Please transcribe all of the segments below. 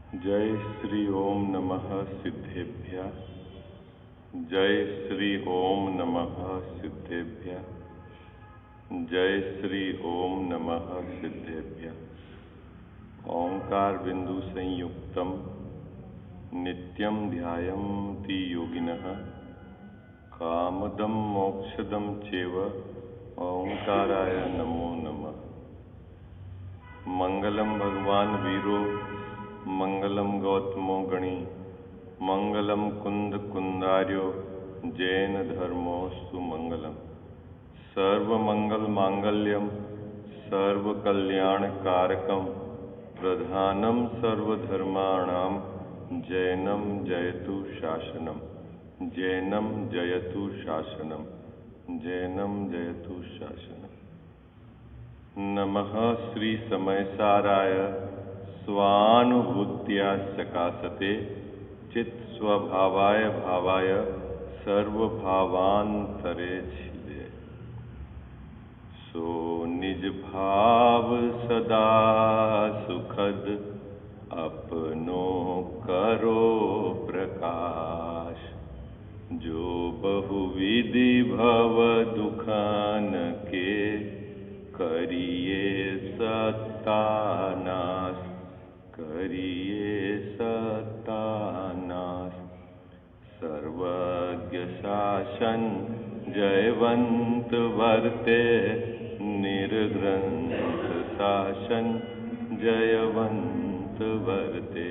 जय श्री ओम नमः सिद्धेभ्यः। जय श्री ओम नमः सिद्धेभ्यः। जय श्री ओम नमः सिद्धेभ्यः। ओंकार बिंदु संयुक्तम नित्यं ध्यायन्ति योगिनः कामदं मोक्षदं चैव ओंकाराय नमो नमः। मंगलम भगवान वीरो मंगलम गौतमो गणी मंगलम कुंद कुंदार्यो जैन धर्मोस्तु मंगलम। सर्वमंगल मांगल्यम सर्वकल्याणकारकम प्रधानम सर्वधर्माणां जैनम जयतु शासनम। जैनम जयतु शासनम। जैनम जयतु शासनम। नमः श्री समयसाराय स्वानुभूत्या सकाशते चित् स्वभावाय भावाय सर्वभावांतरे छिदे। सो निज भाव सदा सुखद अपनो करो प्रकाश। जो बहुविधि भव दुखान के करिए सत्तानाश। करिए सत्तानाश। सर्वज्ञ शासन जयवंत वर्ते निर्ग्रंथ शासन जयवंत वर्ते।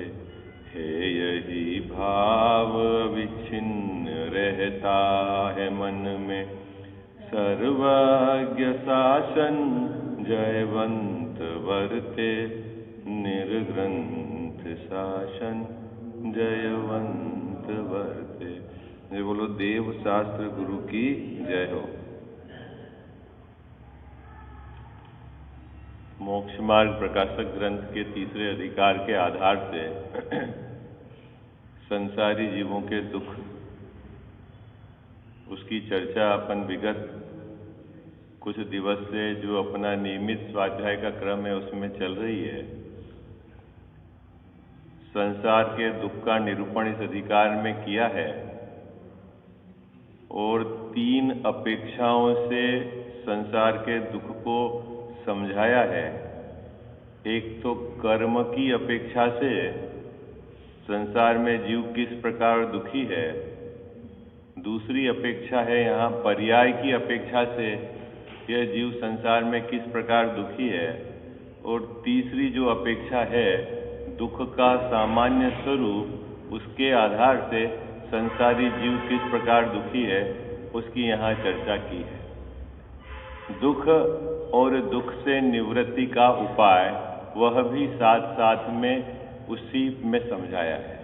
हे यही भाव विच्छिन्न रहता है मन में सर्वज्ञ शासन जयवंत वर्ते निर्ग्रंथ शासन जयवंत वर्ते। ये बोलो देव शास्त्र गुरु की जय हो। मोक्ष मार्ग प्रकाशक ग्रंथ के तीसरे अधिकार के आधार से संसारी जीवों के दुख उसकी चर्चा अपन विगत कुछ दिवस से जो अपना नियमित स्वाध्याय का क्रम है उसमें चल रही है। संसार के दुख का निरूपण इस अधिकार में किया है और 3 अपेक्षाओं से संसार के दुख को समझाया है। एक तो कर्म की अपेक्षा से संसार में जीव किस प्रकार दुखी है। दूसरी अपेक्षा है यहाँ पर्याय की अपेक्षा से यह जीव संसार में किस प्रकार दुखी है। और तीसरी जो अपेक्षा है दुख का सामान्य स्वरूप उसके आधार से संसारी जीव किस प्रकार दुखी है उसकी यहाँ चर्चा की है। दुख और दुख से निवृत्ति का उपाय वह भी साथ साथ में उसी में समझाया है।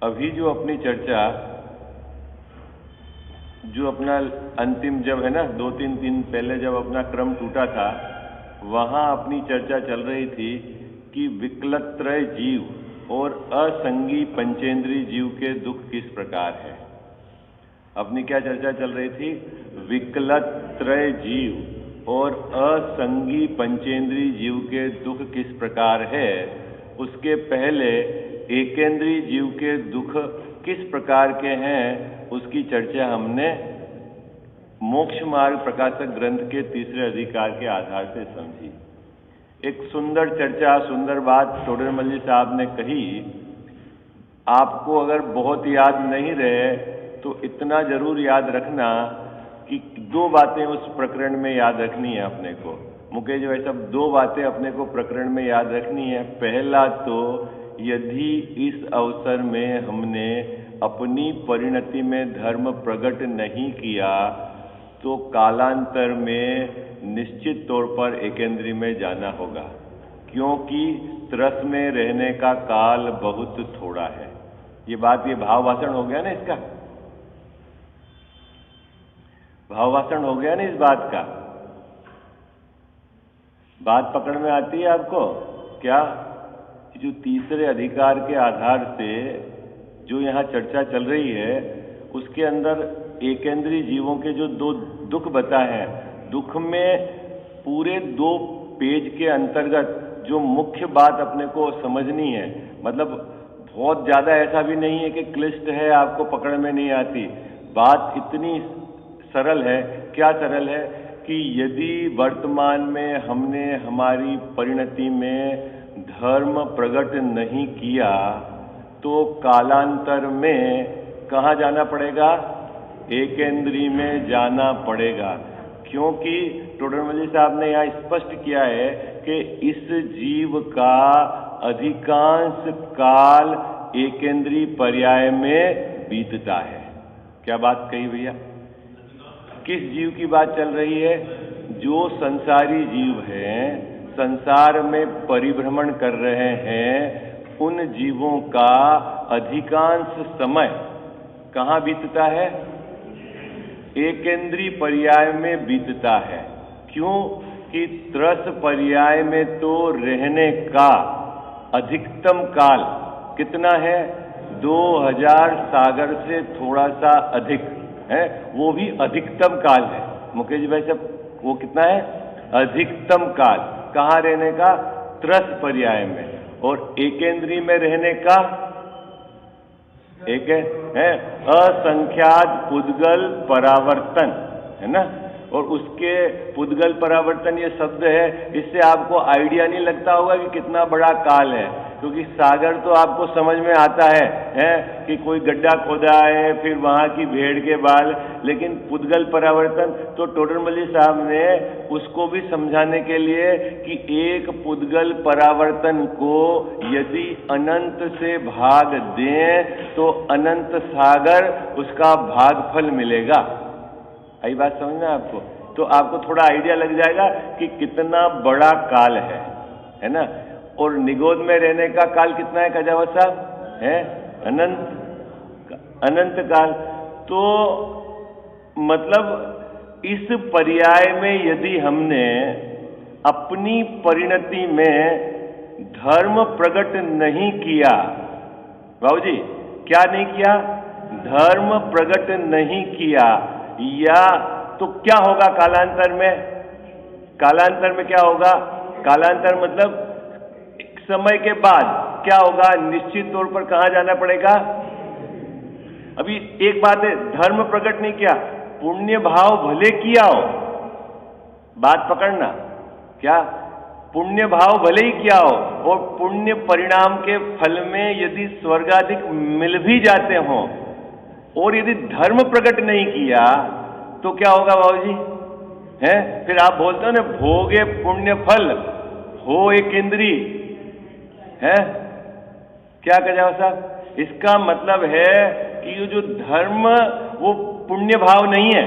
अभी जो अपनी चर्चा जो अपना अंतिम जब है ना 2-3 दिन पहले जब अपना क्रम टूटा था वहाँ अपनी चर्चा चल रही थी कि विकलत्रय जीव और असंगी पंचेंद्रीय जीव के दुख किस प्रकार है। अपनी क्या चर्चा चल रही थी? विकलत्रय जीव और असंगी पंचेंद्रीय जीव के दुख किस प्रकार है। उसके पहले एकेंद्रीय जीव के दुख किस प्रकार के हैं उसकी चर्चा हमने मोक्ष मार्ग प्रकाशक ग्रंथ के तीसरे अधिकार के आधार से समझी। एक सुंदर चर्चा सुंदर बात टोडरमल जी साहब ने कही। आपको अगर बहुत याद नहीं रहे तो इतना जरूर याद रखना कि 2 बातें उस प्रकरण में याद रखनी है अपने को। मुकेश भाई साहब 2 बातें अपने को प्रकरण में याद रखनी है। पहला तो यदि इस अवसर में हमने अपनी परिणति में धर्म प्रकट नहीं किया तो कालांतर में निश्चित तौर पर एकेंद्री में जाना होगा, क्योंकि त्रस में रहने का काल बहुत थोड़ा है। ये बात ये भावभाषण हो गया ना, इसका भावभाषण हो गया ना इस बात का। बात पकड़ में आती है आपको क्या? जो तीसरे अधिकार के आधार से जो यहाँ चर्चा चल रही है उसके अंदर एकेंद्रीय जीवों के जो 2 दुख बताए हैं, दुख में पूरे 2 पेज के अंतर्गत जो मुख्य बात अपने को समझनी है, मतलब बहुत ज़्यादा ऐसा भी नहीं है कि क्लिष्ट है, आपको पकड़ में नहीं आती। बात इतनी सरल है। क्या सरल है कि यदि वर्तमान में हमने हमारी परिणति में धर्म प्रकट नहीं किया तो कालांतर में कहाँ जाना पड़ेगा? एकेंद्री में जाना पड़ेगा, क्योंकि टोडरमल साहब ने यहाँ स्पष्ट किया है कि इस जीव का अधिकांश काल एकेंद्री पर्याय में बीतता है। क्या बात कही भैया? किस जीव की बात चल रही है? जो संसारी जीव हैं, संसार में परिभ्रमण कर रहे हैं, उन जीवों का अधिकांश समय कहाँ बीतता है? एकेंद्री पर्याय में बीतता है। क्यों? कि त्रस पर्याय में तो रहने का अधिकतम काल कितना है? 2000 सागर से थोड़ा सा अधिक है, वो भी अधिकतम काल है। मुकेश भाई साहब, वो कितना है? अधिकतम काल। कहाँ रहने का? त्रस पर्याय में। और एकेंद्री में रहने का एक है असंख्यात पुद्गल परावर्तन, है ना। और उसके पुद्गल परावर्तन ये शब्द है, इससे आपको आइडिया नहीं लगता होगा कि कितना बड़ा काल है, क्योंकि सागर तो आपको समझ में आता है कि कोई गड्ढा खोदा है, फिर वहाँ की भेड़ के बाल। लेकिन पुद्गल परावर्तन तो टोडरमल साहब ने उसको भी समझाने के लिए कि एक पुद्गल परावर्तन को यदि अनंत से भाग दें तो अनंत सागर उसका भागफल मिलेगा। आई बात समझ में आपको? तो आपको थोड़ा आइडिया लग जाएगा कि कितना बड़ा काल है ना। और निगोद में रहने का काल कितना है कजावत साहब? है अनंत काल। तो मतलब इस पर्याय में यदि हमने अपनी परिणति में धर्म प्रकट नहीं किया, बाबू जी क्या नहीं किया? धर्म प्रकट नहीं किया, या तो क्या होगा कालांतर में? कालांतर में क्या होगा? कालांतर मतलब समय के बाद क्या होगा? निश्चित तौर पर कहां जाना पड़ेगा? अभी एक बात है, धर्म प्रकट नहीं किया, पुण्य भाव भले किया हो, बात पकड़ना, क्या पुण्य भाव भले ही किया हो और पुण्य परिणाम के फल में यदि स्वर्गाधिक मिल भी जाते हों, और यदि धर्म प्रकट नहीं किया तो क्या होगा बाबू जी? हैं? फिर आप बोलते हो ना, भोगे पुण्य फल हो एकेंद्री, है क्या कह जाओ साहब? इसका मतलब है कि ये जो धर्म वो पुण्य भाव नहीं है।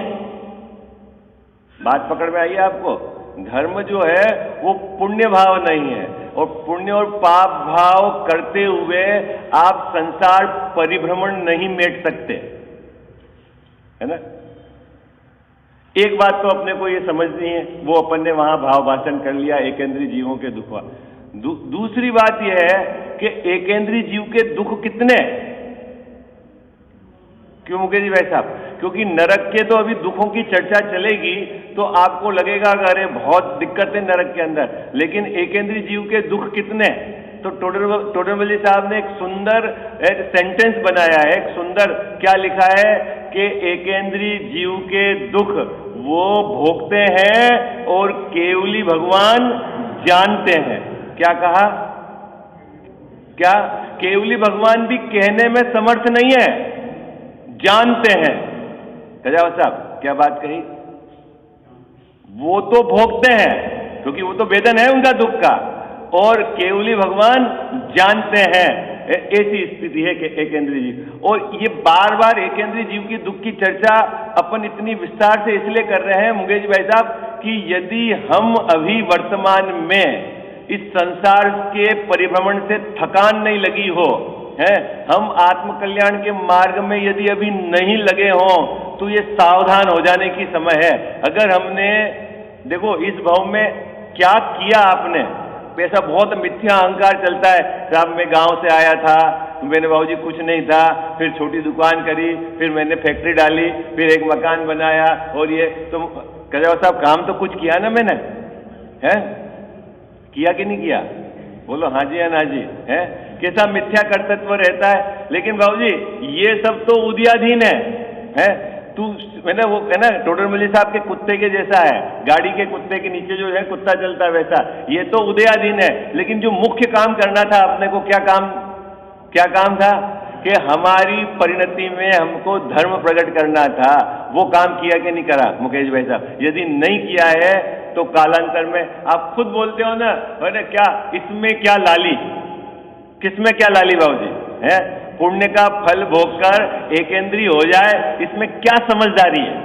बात पकड़ में आई आपको? धर्म जो है वो पुण्य भाव नहीं है, और पुण्य और पाप भाव करते हुए आप संसार परिभ्रमण नहीं मेट सकते, है ना। एक बात तो अपने को ये समझनी है, वो अपन ने वहां भाव भाषण कर लिया एकेंद्रीय जीवों के दुख। दूसरी बात यह है कि एकेंद्रीय जीव के दुख कितने? क्यों मुकेश जी भाई साहब? क्योंकि नरक के तो अभी दुखों की चर्चा चलेगी तो आपको लगेगा कि अरे बहुत दिक्कत है नरक के अंदर, लेकिन एकेंद्रीय जीव के दुख कितने? तो टोडरमल साहब ने एक सुंदर सेंटेंस बनाया है, एक सुंदर क्या लिखा है कि एकेंद्रीय जीव के दुख वो भोगते हैं और केवली भगवान जानते हैं। क्या कहा? क्या केवली भगवान भी कहने में समर्थ नहीं है, जानते हैं। कजावत साहब क्या बात कही? वो तो भोगते हैं क्योंकि वो तो वेदन है उनका दुख का, और केवली भगवान जानते हैं। ऐसी स्थिति है कि एकेंद्रीय जीव। और ये बार बार एकेंद्रीय जीव की दुख की चर्चा अपन इतनी विस्तार से इसलिए कर रहे हैं मुकेश भाई साहब कि यदि हम अभी वर्तमान में इस संसार के परिभ्रमण से थकान नहीं लगी हो, है, हम आत्म कल्याण के मार्ग में यदि अभी नहीं लगे हों तो ये सावधान हो जाने की समय है। अगर हमने देखो इस भाव में क्या किया आपने, ऐसा बहुत मिथ्या अहंकार चलता है, साहब मैं गांव से आया था, मैंने बाबूजी कुछ नहीं था, फिर छोटी दुकान करी, फिर मैंने फैक्ट्री डाली, फिर एक मकान बनाया, और ये तुम कह साहब काम तो कुछ किया ना मैंने, है किया कि नहीं किया? बोलो हाँ जी या ना जी, है कैसा मिथ्या कर्तृत्व रहता है। लेकिन बाबूजी ये सब तो उदयाधीन है तू मैंने वो है ना टोडरमल साहब के कुत्ते के जैसा है, गाड़ी के कुत्ते के नीचे जो है कुत्ता चलता है वैसा, ये तो उदयाधीन है। लेकिन जो मुख्य काम करना था अपने को, क्या काम था कि हमारी परिणति में हमको धर्म प्रकट करना था, वो काम किया कि नहीं करा मुकेश भाई साहब? यदि नहीं किया है तो कालांतर में आप खुद बोलते हो ना, क्या इसमें क्या लाली, किसमें क्या लाली बाबूजी है? पुण्य का फल भोगकर एकेंद्रीय हो जाए, इसमें क्या समझदारी है?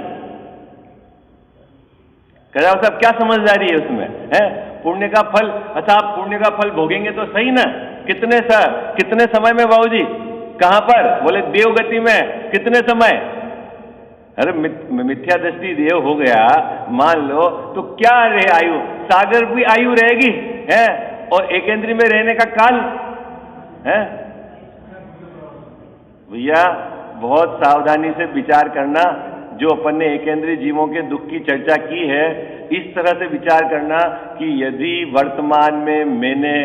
कह साहब क्या समझदारी है उसमें, है पुण्य का फल? अच्छा आप पुण्य का फल भोगेंगे तो सही ना, कितने समय में बाबूजी, कहां पर? बोले देवगति में। कितने समय? अरे मिथ्या दृष्टि देव हो गया मान लो तो क्या रहे आयु, सागर भी आयु रहेगी है, और एकेंद्रीय में रहने का काल है। भैया बहुत सावधानी से विचार करना, जो अपन ने एकेंद्रीय जीवों के दुख की चर्चा की है, इस तरह से विचार करना कि यदि वर्तमान में मैंने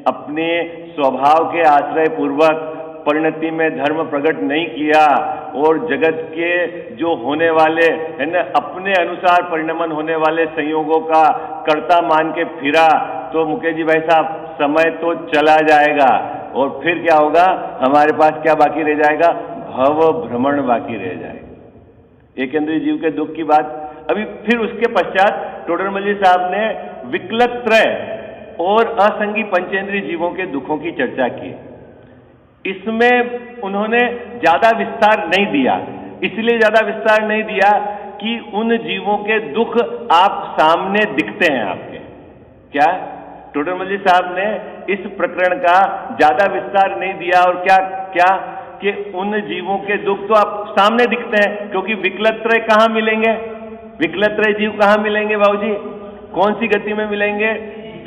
अपने स्वभाव के आश्रय पूर्वक परिणति में धर्म प्रकट नहीं किया और जगत के जो होने वाले है ना अपने अनुसार परिणमन होने वाले संयोगों का कर्ता मान के फिरा, तो मुकेश जी भाई साहब समय तो चला जाएगा और फिर क्या होगा, हमारे पास क्या बाकी रह जाएगा? भव भ्रमण बाकी रह जाएगा। एकेंद्रीय जीव के दुख की बात अभी फिर उसके पश्चात टोडरमल जी साहब ने विकलत्रय और असंगी पंचेंद्रीय जीवों के दुखों की चर्चा की। इसमें उन्होंने ज्यादा विस्तार नहीं दिया, इसलिए ज्यादा विस्तार नहीं दिया कि उन जीवों के दुख आप सामने दिखते हैं आपके। क्या टोडरमल जी साहब ने इस प्रकरण का ज्यादा विस्तार नहीं दिया, और क्या कि उन जीवों के दुख तो आप सामने दिखते हैं, क्योंकि विकलत्रय कहां मिलेंगे? विकलत्रय जीव कहां मिलेंगे बाबूजी? कौन सी गति में मिलेंगे?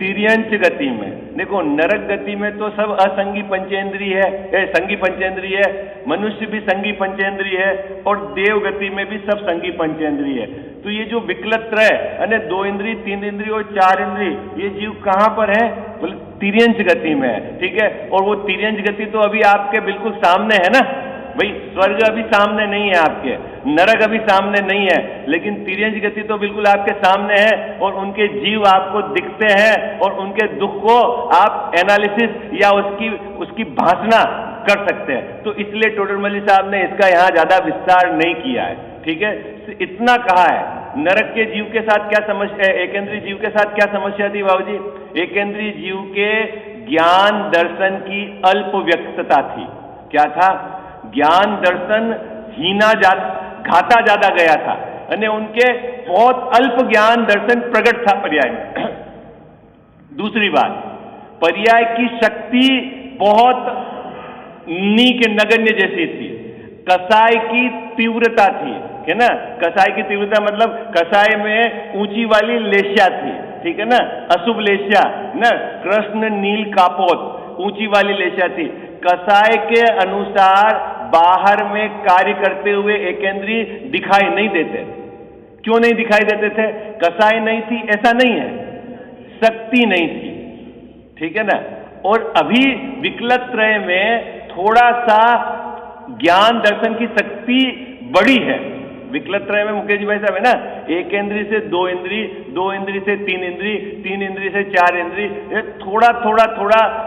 तिर्यंच गति में। देखो नरक गति में तो सब असंगी पंचेंद्रीय है, संगी पंचेंद्रीय है, मनुष्य भी संगी पंचेंद्रीय है, और देव गति में भी सब संगी पंचेंद्रीय है। तो ये जो विकलत्रय यानी 2 इंद्रिय 3 इंद्रिय और 4 इंद्रिय, ये जीव कहां पर है? बोले तिर्यंच गति में है। ठीक है, और वो तिर्यंच गति तो अभी आपके बिल्कुल सामने है ना भाई। स्वर्ग अभी सामने नहीं है आपके, नरक अभी सामने नहीं है, लेकिन तिर्यंच गति तो बिल्कुल आपके सामने है, और उनके जीव आपको दिखते हैं, और उनके दुख को आप एनालिसिस या उसकी भाषणा कर सकते हैं। तो इसलिए टोडरमल जी साहब ने इसका यहां ज्यादा विस्तार नहीं किया है। ठीक है, इतना कहा है। नरक के जीव के साथ क्या समस्या, एकेंद्रीय जीव के साथ क्या समस्या थी बाबूजी? एकेंद्रीय जीव के ज्ञान दर्शन की अल्प व्यक्तता थी। क्या था? ज्ञान दर्शन घाता ज्यादा गया था, यानी उनके बहुत अल्प ज्ञान दर्शन प्रकट था पर्याय में। दूसरी बात, पर्याय की शक्ति बहुत नीक नगण्य जैसी थी। कसाय की तीव्रता थी, है ना? कसाय की तीव्रता मतलब कसाय में ऊंची वाली लेश्या थी, ठीक है ना, अशुभ लेश्या ना, कृष्ण नील कापोत ऊंची वाली लेश्या थी। कसाय के अनुसार बाहर में कार्य करते हुए एकेंद्रीय दिखाई नहीं देते। क्यों नहीं दिखाई देते थे? कसाय नहीं थी ऐसा नहीं है, शक्ति नहीं थी, ठीक है ना। और अभी विकलत्रय में थोड़ा सा ज्ञान दर्शन की शक्ति बड़ी है। विकलत्रय में मुकेश भाई साहब है ना, एक इंद्रिय से 2 इंद्रिय, 2 इंद्रिय से 3 इंद्रिय, 3 इंद्रिय से 4 इंद्रिय, थोड़ा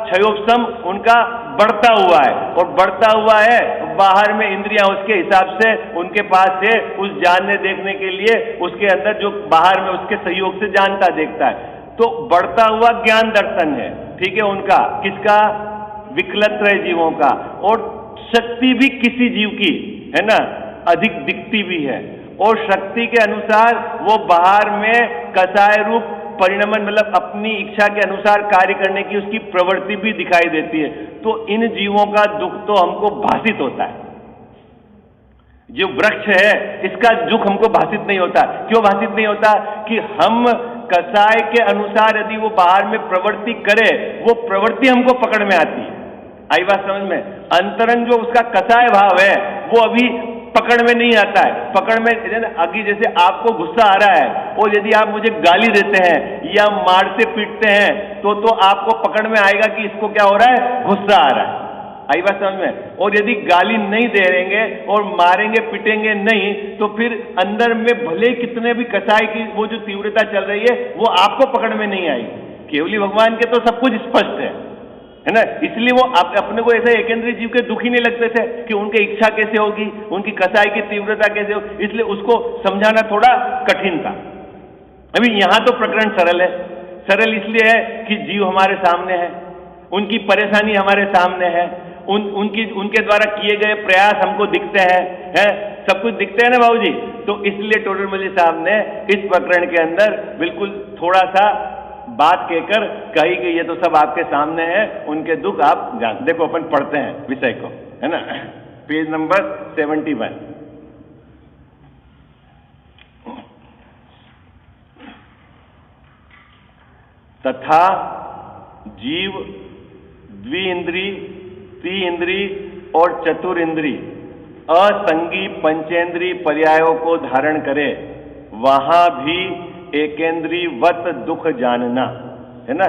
क्षयोपम उनका बढ़ता हुआ है, और बढ़ता हुआ है बाहर में इंद्रियां उसके हिसाब से उनके पास है, उस जानने देखने के लिए उसके अंदर जो बाहर में उसके सहयोग से जानता देखता है, तो बढ़ता हुआ ज्ञान दर्शन है, ठीक है उनका। किसका? विकलत्रय जीवों का। और शक्ति भी किसी जीव की है ना अधिक दिखती भी है, और शक्ति के अनुसार वो बाहर में कसाय रूप परिणमन मतलब अपनी इच्छा के अनुसार कार्य करने की उसकी प्रवृत्ति भी दिखाई देती है। तो इन जीवों का दुख तो हमको भासित होता है। जो वृक्ष है इसका दुख हमको भासित नहीं होता। क्यों भासित नहीं होता? कि हम कसाय के अनुसार यदि वो बाहर में प्रवृत्ति करे, वो प्रवृत्ति हमको पकड़ में आती है। आई बात समझ में? अंतरंग जो उसका कसाय भाव है वो अभी पकड़ में नहीं आता है। पकड़ में अभी जैसे आपको गुस्सा आ रहा है और यदि आप मुझे गाली देते हैं या मारते पीटते हैं तो आपको पकड़ में आएगा कि इसको क्या हो रहा है, गुस्सा आ रहा है। आई बात समझ में? और यदि गाली नहीं दे देंगे और मारेंगे पीटेंगे नहीं तो फिर अंदर में भले कितने भी कसाई की वो जो तीव्रता चल रही है वो आपको पकड़ में नहीं आएगी। केवली भगवान के तो सब कुछ स्पष्ट है ना? इसलिए वो अपने को ऐसे एकेंद्रीय जीव के दुख ही नहीं लगते थे कि उनकी इच्छा कैसे होगी, उनकी कसाई की तीव्रता कैसे होगी, इसलिए उसको समझाना थोड़ा कठिन था। अभी यहां तो प्रकरण सरल है। सरल इसलिए है कि जीव हमारे सामने है, उनकी परेशानी हमारे सामने है, उनके द्वारा किए गए प्रयास हमको दिखते हैं, सब कुछ दिखते हैं ना बाबूजी। तो इसलिए टोडरमल साहब ने इस प्रकरण के अंदर बिल्कुल थोड़ा सा बात कहकर कही कि ये तो सब आपके सामने है, उनके दुख आप जान। देखो अपन पढ़ते हैं विषय को, है ना, पेज नंबर 71। तथा जीव द्विइंद्री, त्रिइंद्री और चतुरिंद्री असंगी पंचेंद्री पर्यायों को धारण करे, वहां भी एकेंद्रीवत दुख जानना, है ना।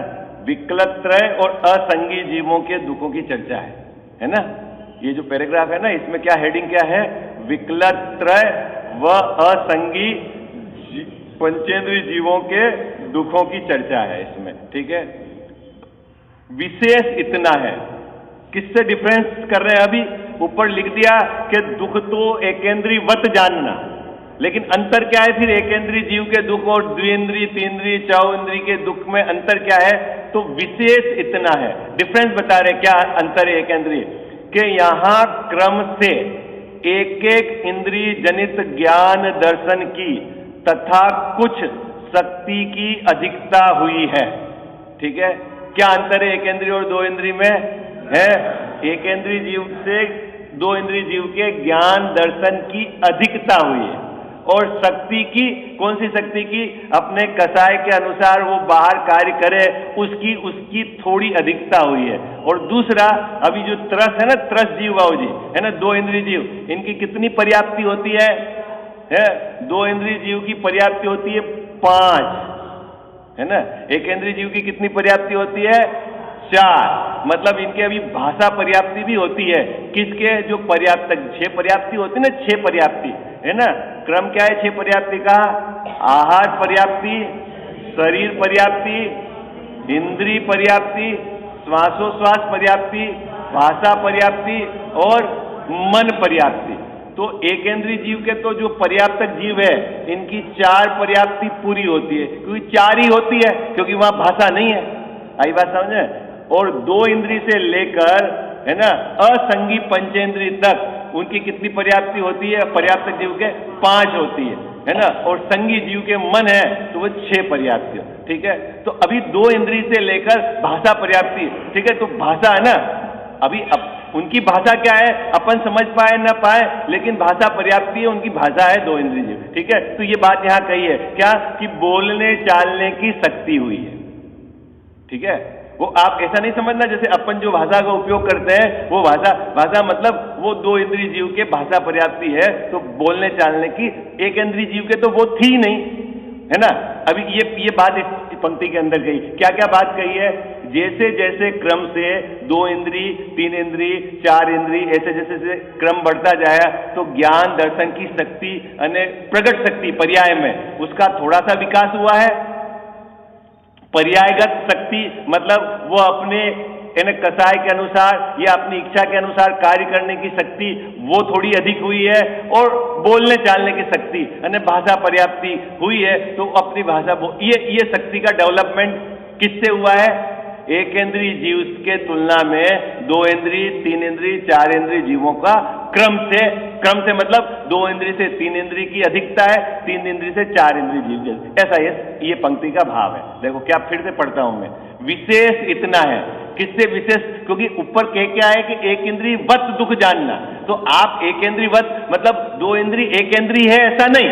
विकलत्रय और असंगी जीवों के दुखों की चर्चा है ना। ये जो पैराग्राफ है ना, इसमें क्या हेडिंग क्या है, विकलत्रय व असंगी पंचेंद्रीय जीवों के दुखों की चर्चा है इसमें, ठीक है। विशेष इतना है, किससे डिफरेंस कर रहे हैं? अभी ऊपर लिख दिया कि दुख तो एकेंद्रीवत जानना, लेकिन अंतर क्या है फिर एकेंद्रीय जीव के दुख और द्विइंद्रिय, तीन्द्रिय, चौइंद्रिय के दुख में अंतर क्या है? तो विशेष इतना है, डिफरेंस बता रहे क्या अंतर है एकेंद्रीय के, यहां क्रम से एक एक इंद्रिय जनित ज्ञान दर्शन की तथा कुछ शक्ति की अधिकता हुई है, ठीक है। क्या अंतर है एकेंद्रीय और दो इंद्रिय में? है एकेंद्रीय जीव से दो इंद्रिय जीव के ज्ञान दर्शन की अधिकता हुई है, और शक्ति की, कौन सी शक्ति की? अपने कसाय के अनुसार वो बाहर कार्य करे उसकी थोड़ी अधिकता हुई है। और दूसरा, अभी जो त्रस है ना, त्रस जीव बाबू जी, है ना, दो इंद्रिय जीव, इनकी कितनी पर्याप्ति होती है? दो इंद्रिय जीव की पर्याप्ति होती है 5, है ना। एक इंद्रिय जीव की कितनी पर्याप्ति होती है? 4। मतलब इनके अभी भाषा पर्याप्ति भी होती है। किसके? जो पर्याप्त 6 पर्याप्ति होती है ना, 6 पर्याप्ति, है ना। क्रम क्या है 6 पर्याप्ति का? आहार पर्याप्ति, शरीर पर्याप्ति, इंद्रिय पर्याप्ति, श्वासोश्वास पर्याप्ति, भाषा पर्याप्ति और मन पर्याप्ति। तो एकेंद्रीय जीव के तो जो पर्याप्त जीव है, इनकी 4 पर्याप्ति पूरी होती है, क्योंकि 4 ही होती है, क्योंकि वहां भाषा नहीं है। आई बात समझे? और दो इंद्रिय से लेकर, है ना, असंगी पंचेंद्रिय तक उनकी कितनी पर्याप्ति होती है? पर्याप्त जीव के 5 होती है ना। और संगी जीव के मन है तो वो 6 पर्याप्ति, ठीक है। तो अभी दो इंद्रिय से लेकर भाषा पर्याप्ति, ठीक है। तो भाषा है ना, अभी उनकी भाषा क्या है अपन समझ पाए ना पाए, लेकिन भाषा पर्याप्ति है, उनकी भाषा है दो इंद्रिय जीव, ठीक है। तो ये बात यहां कही है क्या कि बोलने चालने की शक्ति हुई है, ठीक है। वो आप ऐसा नहीं समझना जैसे अपन जो भाषा का उपयोग करते हैं वो भाषा मतलब वो दो इंद्रिय जीव के भाषा पर्याप्ति है, तो बोलने चालने की एक इंद्रिय जीव के तो वो थी नहीं, है ना। अभी ये बात इस पंक्ति के अंदर कही, क्या क्या बात कही है? जैसे जैसे क्रम से 2 इंद्रिय, 3 इंद्रिय, 4 इंद्रिय, ऐसे जैसे क्रम बढ़ता जाए तो ज्ञान दर्शन की शक्ति यानी प्रगट शक्ति पर्याय में उसका थोड़ा सा विकास हुआ है। पर्यायगत शक्ति मतलब वो अपने कसाय के अनुसार या अपनी इच्छा के अनुसार कार्य करने की शक्ति वो थोड़ी अधिक हुई है, और बोलने चालने की शक्ति यानी भाषा पर्याप्ति हुई है, तो अपनी भाषा ये शक्ति का डेवलपमेंट किससे हुआ है? एक इंद्रिय जीव के तुलना में 2 इंद्रिय, 3 इंद्रिय, 4 इंद्रिय जीवों का क्रम से मतलब 2 इंद्रिय से 3 इंद्रिय की अधिकता है, 3 इंद्रिय से 4 इंद्रिय जीव, ऐसा ये पंक्ति का भाव है। देखो क्या फिर से पढ़ता हूं मैं, विशेष इतना है। किससे विशेष? क्योंकि ऊपर क्या है कि एक इंद्रिय वत दुख जानना, तो आप एक इंद्रिय वत मतलब 2 इंद्रिय एक इंद्रिय है ऐसा नहीं,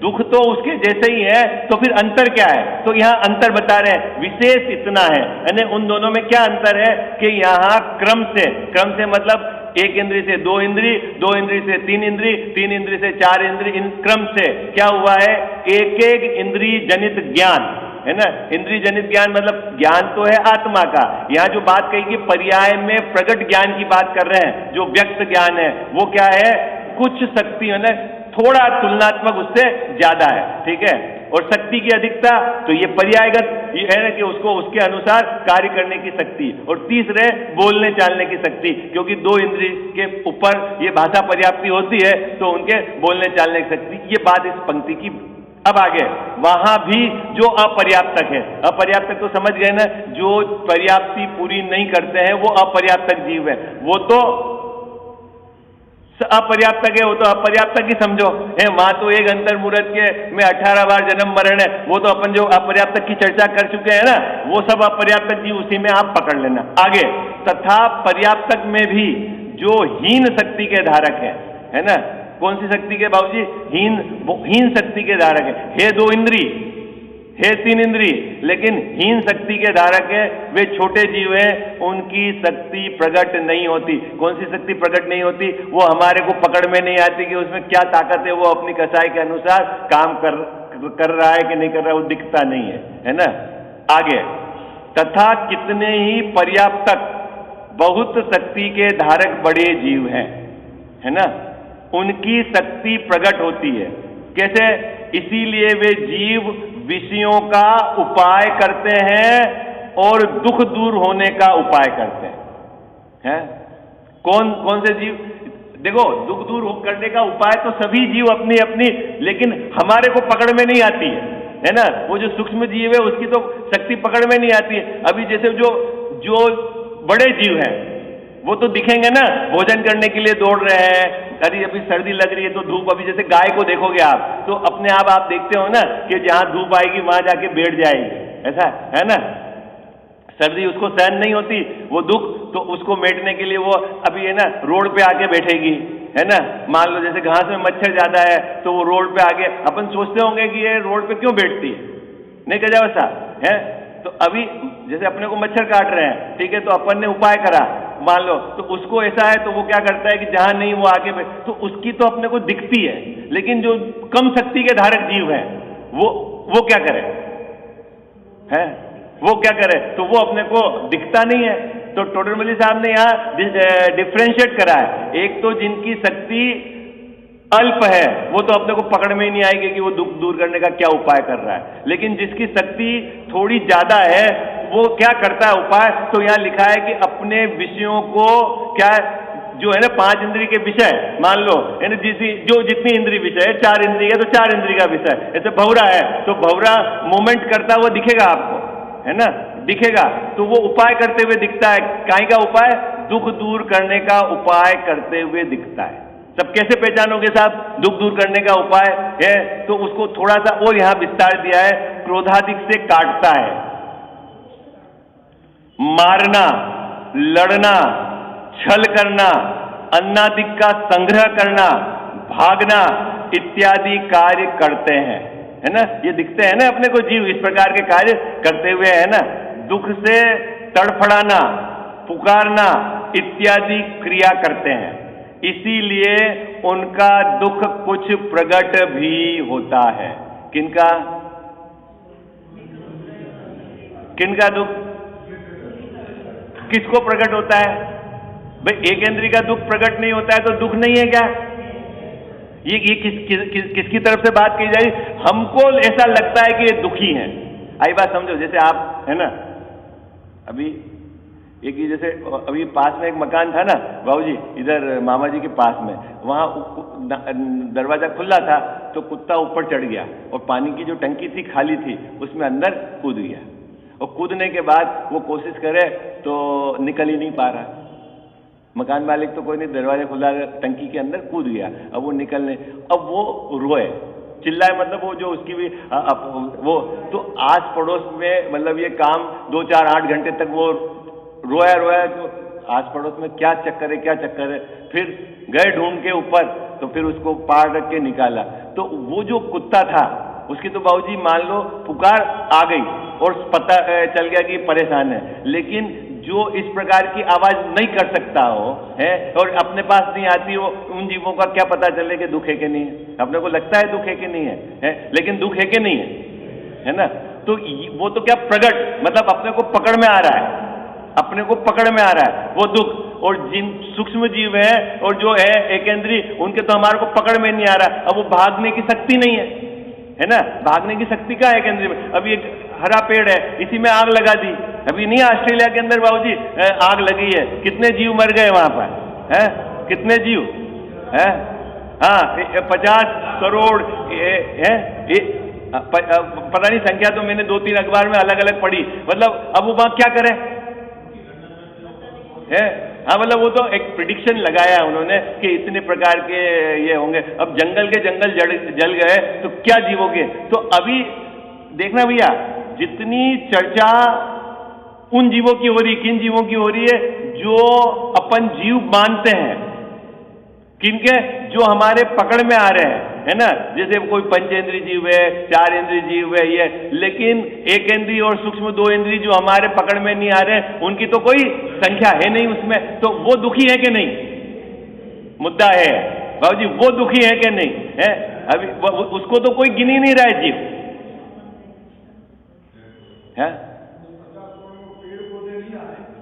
दुख तो उसके जैसे ही है, तो फिर अंतर क्या है? तो यहां अंतर बता रहे हैं, विशेष इतना है, यानी उन दोनों में क्या अंतर है कि यहां क्रम से मतलब एक इंद्री से दो इंद्री, दो इंद्री से तीन इंद्री, तीन इंद्री से चार इंद्री, इन क्रम से क्या हुआ है, एक एक इंद्री जनित ज्ञान, है ना। इंद्रिय जनित ज्ञान मतलब ज्ञान तो है आत्मा का, यहां जो बात कही कि पर्याय में प्रकट ज्ञान की बात कर रहे हैं, जो व्यक्त ज्ञान है वो क्या है, कुछ शक्ति है ना, थोड़ा तुलनात्मक उससे ज्यादा है, ठीक है। और शक्ति की अधिकता तो ये पर्यायगत ये है ना कि उसको उसके अनुसार कार्य करने की शक्ति, और तीसरे बोलने चालने की शक्ति, क्योंकि दो इंद्रिय के ऊपर ये भाषा पर्याप्ति होती है तो उनके बोलने चालने की शक्ति, ये बात इस पंक्ति की। अब आगे वहां भी जो अपर्याप्तक है, अपर्याप्तक तो समझ गए ना, जो पर्याप्ति पूरी नहीं करते हैं वो अपर्याप्तक जीव है, वो तो अपर्याप्तक है, वो तो अपर्याप्तक ही समझो है। वहां तो एक अंतर्मुहूर्त के में 18 बार जन्म मरण है, वो तो अपन जो अपर्याप्तक की चर्चा कर चुके हैं ना, वो सब अपर्याप्तक जी उसी में आप पकड़ लेना। आगे तथा पर्याप्तक में भी जो हीन शक्ति के धारक है ना, कौन सी शक्ति के बाबूजी, हीन शक्ति के धारक है दो इंद्री, हे तीन इंद्री, लेकिन हीन शक्ति के धारक है, वे छोटे जीव हैं, उनकी शक्ति प्रकट नहीं होती। कौन सी शक्ति प्रकट नहीं होती, वो हमारे को पकड़ में नहीं आती कि उसमें क्या ताकत है, वो अपनी कसाई के अनुसार काम कर रहा है कि नहीं कर रहा है, वो दिखता नहीं है ना। आगे तथा कितने ही पर्याप्तक बहुत शक्ति के धारक बड़े जीव हैं, है ना, उनकी शक्ति प्रकट होती है। कैसे, इसीलिए वे जीव विषयों का उपाय करते हैं और दुख दूर होने का उपाय करते हैं। कौन कौन से जीव, देखो दुख दूर करने का उपाय तो सभी जीव अपनी अपनी, लेकिन हमारे को पकड़ में नहीं आती है ना। वो जो सूक्ष्म जीव है उसकी तो शक्ति पकड़ में नहीं आती है। अभी जैसे जो बड़े जीव हैं वो तो दिखेंगे ना, भोजन करने के लिए दौड़ रहे हैं, अभी सर्दी लग रही है तो धूप, अभी जैसे गाय को देखोगे आप तो अपने आप देखते हो ना कि जहां धूप आएगी वहां जाके बैठ जाएगी, ऐसा है ना। सर्दी उसको सहन नहीं होती, वो दुख, तो उसको मेटने के लिए वो अभी है ना रोड पे आके बैठेगी, है ना। मान लो जैसे घास में मच्छर ज्यादा है तो वो रोड पे आके, अपन सोचते होंगे कि ये रोड पे क्यों बैठती है, नहीं कहा वैसा है। तो अभी जैसे अपने को मच्छर काट रहे हैं, ठीक है, तो अपन ने उपाय करा, मान लो, तो उसको ऐसा है तो वो क्या करता है कि जहां नहीं वो आगे तो उसकी तो अपने को दिखती है, लेकिन जो कम शक्ति के धारक जीव है वो क्या करे, है वो क्या करे, तो वो अपने को दिखता नहीं है। तो टोडरमल साहब ने यहाँ डिफ्रेंशिएट करा है, एक तो जिनकी शक्ति अल्प है वो तो अपने को पकड़ में ही नहीं आएगी कि वो दुख दूर करने का क्या उपाय कर रहा है, लेकिन जिसकी शक्ति थोड़ी ज्यादा है वो क्या करता है उपाय, तो यहाँ लिखा है कि अपने विषयों को क्या जो है ना, 5 इंद्रिय के विषय मान लो, यानी जो जितनी इंद्रिय विषय है, 4 इंद्रिय है तो 4 इंद्रिय का विषय, जैसे भौरा है तो भौरा मूवमेंट करता हुआ दिखेगा आपको, है ना, दिखेगा, तो वो उपाय करते हुए दिखता है। काहे का उपाय, दुख दूर करने का उपाय करते हुए दिखता है। सब कैसे पहचानोगे साहब दुख दूर करने का उपाय है, तो उसको थोड़ा सा और यहां विस्तार दिया है, क्रोधाधिक से काटता है, मारना, लड़ना, छल करना, अन्नादिक का संग्रह करना, भागना इत्यादि कार्य करते हैं, है ना। ये दिखते हैं ना अपने को जीव इस प्रकार के कार्य करते हुए, है ना। दुख से तड़फड़ाना, पुकारना इत्यादि क्रिया करते हैं, इसीलिए उनका दुख कुछ प्रकट भी होता है। किनका किनका दुख, किसको प्रकट होता है भाई, एक इंद्रिय का दुख प्रकट नहीं होता है तो दुख नहीं है क्या, ये किसकी तरफ से बात की जाए, हमको ऐसा लगता है कि ये दुखी हैं। आई बात समझो, जैसे आप है ना, अभी एक ही जैसे अभी पास में एक मकान था ना बाबूजी, इधर मामा जी के पास में, वहां दरवाजा खुला था तो कुत्ता ऊपर चढ़ गया और पानी की जो टंकी थी खाली थी उसमें अंदर कूद गया, और कूदने के बाद वो कोशिश करे तो निकल ही नहीं पा रहा। मकान मालिक तो कोई नहीं, दरवाजा खुला, टंकी के अंदर कूद गया, अब वो निकलने, अब वो रोए चिल्लाए, मतलब वो जो उसकी भी वो तो आस पड़ोस में, मतलब ये काम 2 4 8 घंटे तक वो रोया तो आस पड़ोस में क्या चक्कर है, फिर गए ढूंढ के ऊपर, तो फिर उसको पार रख के निकाला, तो वो जो कुत्ता था उसकी तो बाबूजी मान लो पुकार आ गई और पता चल गया कि परेशान है, लेकिन जो इस प्रकार की आवाज नहीं कर सकता हो है और अपने पास नहीं आती हो, उन जीवों का क्या पता चले कि दुख है कि नहीं है? अपने को लगता है दुख है कि नहीं है, लेकिन दुख है कि नहीं है ना? तो वो तो क्या प्रगट, मतलब अपने को पकड़ में आ रहा है, अपने को पकड़ में आ रहा है वो दुख। और जिन सूक्ष्म जीव है और जो है एकेंद्रीय, उनके तो हमारे को पकड़ में नहीं आ रहा। अब वो भागने की शक्ति नहीं है ना? भागने की शक्ति क्या है केंद्रीय में? अभी एक हरा पेड़ है, इसी में आग लगा दी। अभी नहीं ऑस्ट्रेलिया के अंदर बाबूजी आग लगी है, कितने जीव मर गए वहां पर है? कितने जीव है? हाँ, 50 करोड़ है, पता नहीं संख्या, तो मैंने 2-3 अखबार में अलग अलग पढ़ी। मतलब अब वो वहां क्या करे है? हाँ, मतलब वो तो एक प्रिडिक्शन लगाया उन्होंने कि इतने प्रकार के ये होंगे। अब जंगल के जंगल जल गए तो क्या जीवोगे? तो अभी देखना भैया, जितनी चर्चा उन जीवों की हो रही, किन जीवों की हो रही है जो अपन जीव मानते हैं, किनके? जो हमारे पकड़ में आ रहे हैं, है ना? जैसे कोई पंचेंद्रीय जीव है, 4 इंद्रिय जीव है ये, लेकिन एक इंद्रिय और सूक्ष्म 2 इंद्रिय जो हमारे पकड़ में नहीं आ रहे, उनकी तो कोई संख्या है नहीं उसमें। तो वो दुखी है कि नहीं? मुद्दा है बाबूजी, वो दुखी है कि नहीं है? अभी उसको तो कोई गिन ही नहीं रहा है जीव है?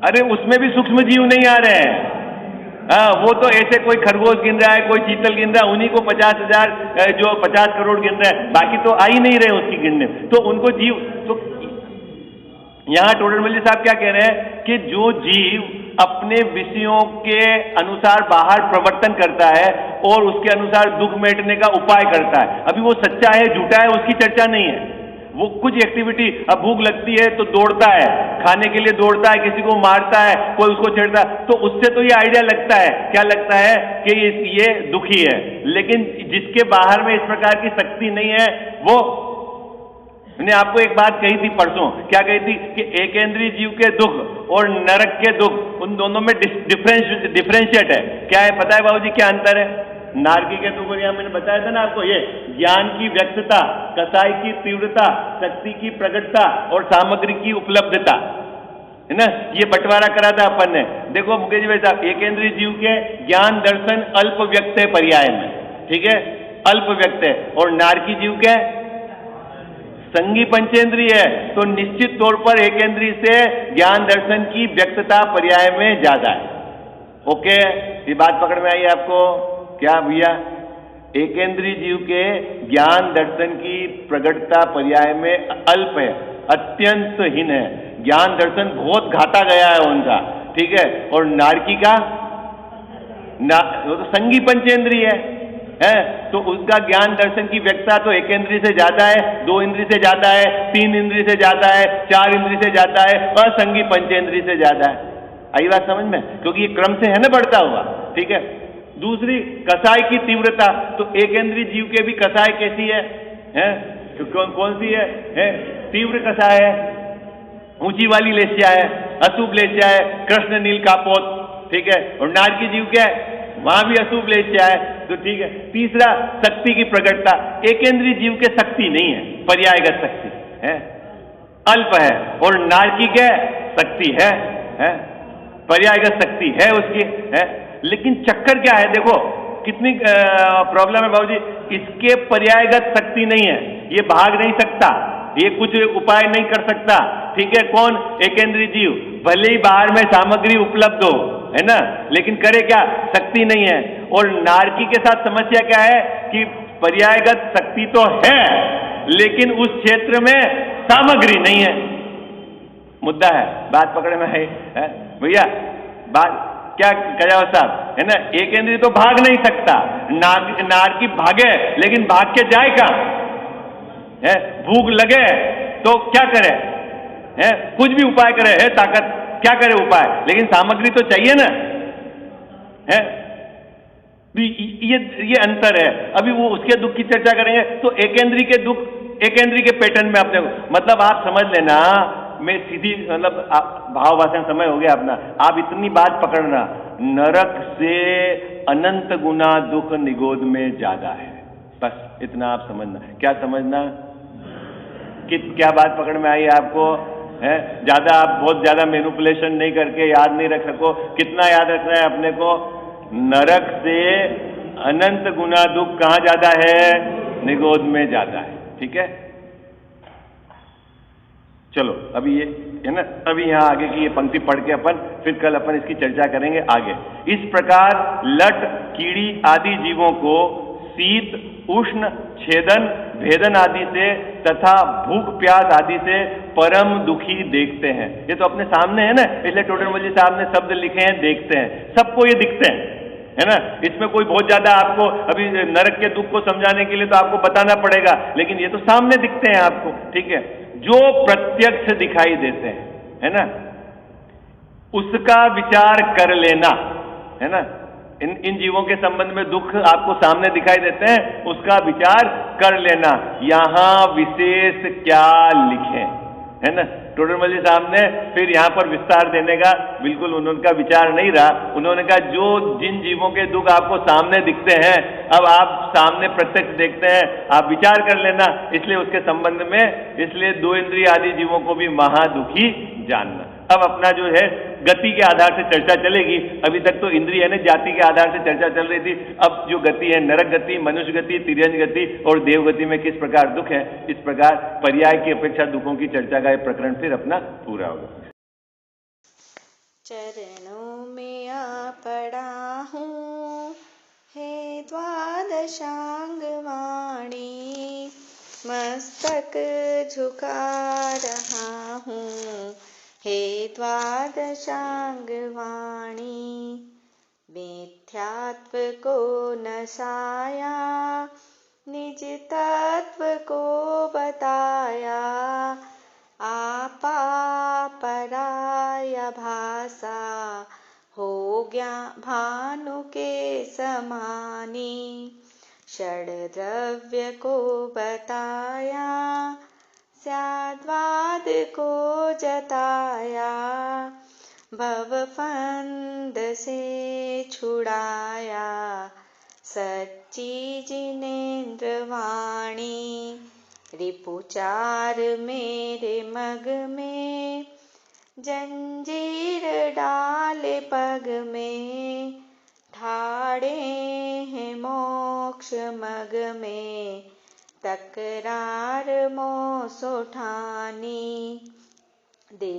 अरे उसमें भी सूक्ष्म जीव नहीं आ रहे हैं। हाँ, वो तो ऐसे कोई खरगोश गिन रहा है, कोई चीतल गिन रहा है, उन्हीं को 50,000 जो 50 करोड़ गिन रहा है, बाकी तो आ ही नहीं रहे उसकी गिनने। तो उनको जीव, तो यहां टोडरमल्ली साहब क्या कह रहे हैं कि जो जीव अपने विषयों के अनुसार बाहर प्रवर्तन करता है और उसके अनुसार दुख मेटने का उपाय करता है, अभी वो सच्चा है झूठा है उसकी चर्चा नहीं है। वो कुछ एक्टिविटी, अब भूख लगती है तो दौड़ता है, खाने के लिए दौड़ता है, किसी को मारता है, कोई उसको छेड़ता है, तो उससे तो ये आइडिया लगता है, क्या लगता है कि ये दुखी है। लेकिन जिसके बाहर में इस प्रकार की शक्ति नहीं है, वो, मैंने आपको एक बात कही थी परसों, क्या कही थी कि एकेंद्रीय जीव के दुख और नरक के दुख, उन दोनों में डिफरेंशिएट है। क्या है पता है बाबूजी, क्या अंतर है? नारकी के दुख, और यहां मैंने बताया था ना आपको, ये ज्ञान की व्यक्तता, कसाई की तीव्रता, शक्ति की प्रकटता और सामग्री की उपलब्धता, है ना? ये बंटवारा करा था अपन ने। देखो मुकेश भाई साहब, एकेंद्रीय जीव के ज्ञान दर्शन अल्प व्यक्त है पर्याय में, ठीक है, अल्प व्यक्त है। और नारकी जीव के संगी पंचेंद्रीय है, तो निश्चित तौर पर एकेंद्रीय से ज्ञान दर्शन की व्यक्तता पर्याय में ज्यादा है। ओके, ये बात पकड़ में आई आपको? क्या भैया, एकेंद्रीय जीव के ज्ञान दर्शन की प्रगटता पर्याय में अल्प है, अत्यंत हीन है, ज्ञान दर्शन बहुत घाटा गया है उनका, ठीक है। और नारकी का वो तो संगी पंचेंद्रीय है, तो उसका ज्ञान दर्शन की व्यक्तता तो एकेंद्रीय से ज्यादा है, 2 इंद्रिय से ज्यादा है, 3 इंद्रिय से ज्यादा है, 4 इंद्रिय से ज्यादा है, असंगी पंचेंद्रिय से ज्यादा है। आई बात समझ में? क्योंकि ये क्रम से है ना बढ़ता हुआ, ठीक है। दूसरी, कसाई की तीव्रता, तो एकेंद्रीय जीव के भी कसाई कैसी है? तो कौन सी है? तीव्र कसाय है, ऊंची वाली लेस्या है, अशुभ लेस्या है, कृष्ण नील कापोत, ठीक है। और नारकी जीव क्या है? वहां भी अशुभ लेस्या है, तो ठीक है। तीसरा, शक्ति की प्रकटता, एकेंद्रीय जीव के शक्ति नहीं है, पर्यायगत शक्ति है, अल्प है। और नारकी के शक्ति है, पर्यायगत शक्ति है उसकी, है। लेकिन चक्कर क्या है, देखो कितनी प्रॉब्लम है बाबूजी, इसके पर्यायगत शक्ति नहीं है, ये भाग नहीं सकता, ये कुछ उपाय नहीं कर सकता, ठीक है। कौन? एकेंद्रीय जीव, भले ही बाहर में सामग्री उपलब्ध हो, है ना, लेकिन करे क्या? शक्ति नहीं है। और नारकी के साथ समस्या क्या है कि पर्यायगत शक्ति तो है, लेकिन उस क्षेत्र में सामग्री नहीं है। मुद्दा है, बात पकड़े में है भैया। बात क्या कजाव साहब, है ना, एकेंद्रीय तो भाग नहीं सकता, नारकी भागे, लेकिन भाग के जाए कहां? है, भूख लगे तो क्या करे? है, कुछ भी उपाय करे, है ताकत, क्या करे उपाय, लेकिन सामग्री तो चाहिए ना, है। ये अंतर है। अभी वो उसके दुख की चर्चा करेंगे, तो एकेंद्रीय के दुख, एकेंद्रीय के पैटर्न में अपने, मतलब आप समझ लेना, मैं सीधी, मतलब भाव भाषण समय हो गया अपना, आप इतनी बात पकड़ना, नरक से अनंत गुना दुख निगोद में ज्यादा है, बस इतना आप समझना। क्या समझना? कि क्या बात पकड़ में आई आपको? है। ज्यादा आप बहुत ज्यादा मैनिपुलेशन नहीं करके याद नहीं रख सको, कितना याद रखना है अपने को? नरक से अनंत गुना दुख कहां ज्यादा है? निगोद में ज्यादा है। ठीक है, चलो अभी ये है ना, अभी यहां आगे की ये पंक्ति पढ़ के अपन फिर कल अपन इसकी चर्चा करेंगे आगे। इस प्रकार लट, कीड़ी आदि जीवों को शीत, उष्ण, छेदन, भेदन आदि से तथा भूख प्यास आदि से परम दुखी देखते हैं। ये तो अपने सामने है ना, इसलिए टोडरमल साहब ने शब्द लिखे हैं देखते हैं, सबको ये दिखते हैं, है ना। इसमें कोई बहुत ज्यादा आपको अभी नरक के दुख को समझाने के लिए तो आपको बताना पड़ेगा, लेकिन ये तो सामने दिखते हैं आपको। ठीक है, जो प्रत्यक्ष दिखाई देते हैं, है ना, उसका विचार कर लेना, है ना। इन जीवों के संबंध में दुख आपको सामने दिखाई देते हैं, उसका विचार कर लेना। यहां विशेष क्या लिखे, है ना। टोडरमल साहब ने फिर यहां पर विस्तार देने का बिल्कुल उनका विचार नहीं रहा। उन्होंने कहा जो जिन जीवों के दुख आपको सामने दिखते हैं, अब आप सामने प्रत्यक्ष देखते हैं, आप विचार कर लेना। इसलिए उसके संबंध में, इसलिए दो इंद्रिय आदि जीवों को भी महादुखी जानना। अब अपना जो है गति के आधार से चर्चा चलेगी। अभी तक तो इंद्रिय यानी जाति के आधार से चर्चा चल रही थी। अब जो गति है, नरक गति, मनुष्य गति, तिर्यंज गति और देव गति में किस प्रकार दुख है, इस प्रकार पर्याय की अपेक्षा दुखों की चर्चा का यह प्रकरण फिर अपना पूरा होगा। चरणों में आ पड़ा हूँ हे द्वादशांग वाणी, मस्तक झुका रहा हूँ हे द्वादशांग वाणी। मिथ्यात्व को नसाया, निज तत्व को बताया, आपा पराय भाषा हो गया भानु के समानी। षड द्रव्य को बताया, स्याद्वाद को जताया, भवफंद से छुड़ाया, सच्ची जिनेन्द्र वाणी। रिपुचार मेरे मग में, जंजीर डाले पग में, ठाड़े हैं मोक्ष मग में, तकरार मोसो ठानी। दे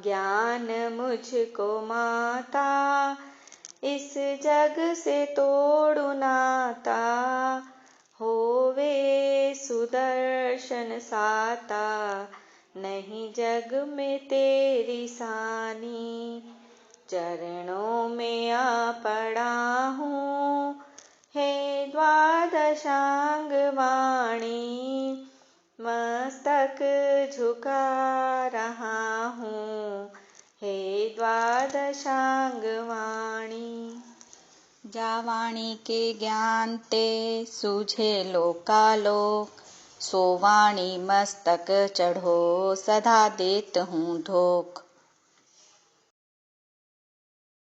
ज्ञान मुझको माता, इस जग से तोड़ू नाता, होवे सुदर्शन साता, नहीं जग में तेरी सानी। चरणों में आ पड़ा हूँ हे द्वादशांग वाणी, मस्तक झुका रहा हूँ हे द्वादशांग वाणी। जा वाणी के ज्ञान ते सूझे लोकालोक, सो वाणी मस्तक चढ़ो सदा देत हूँ धोख।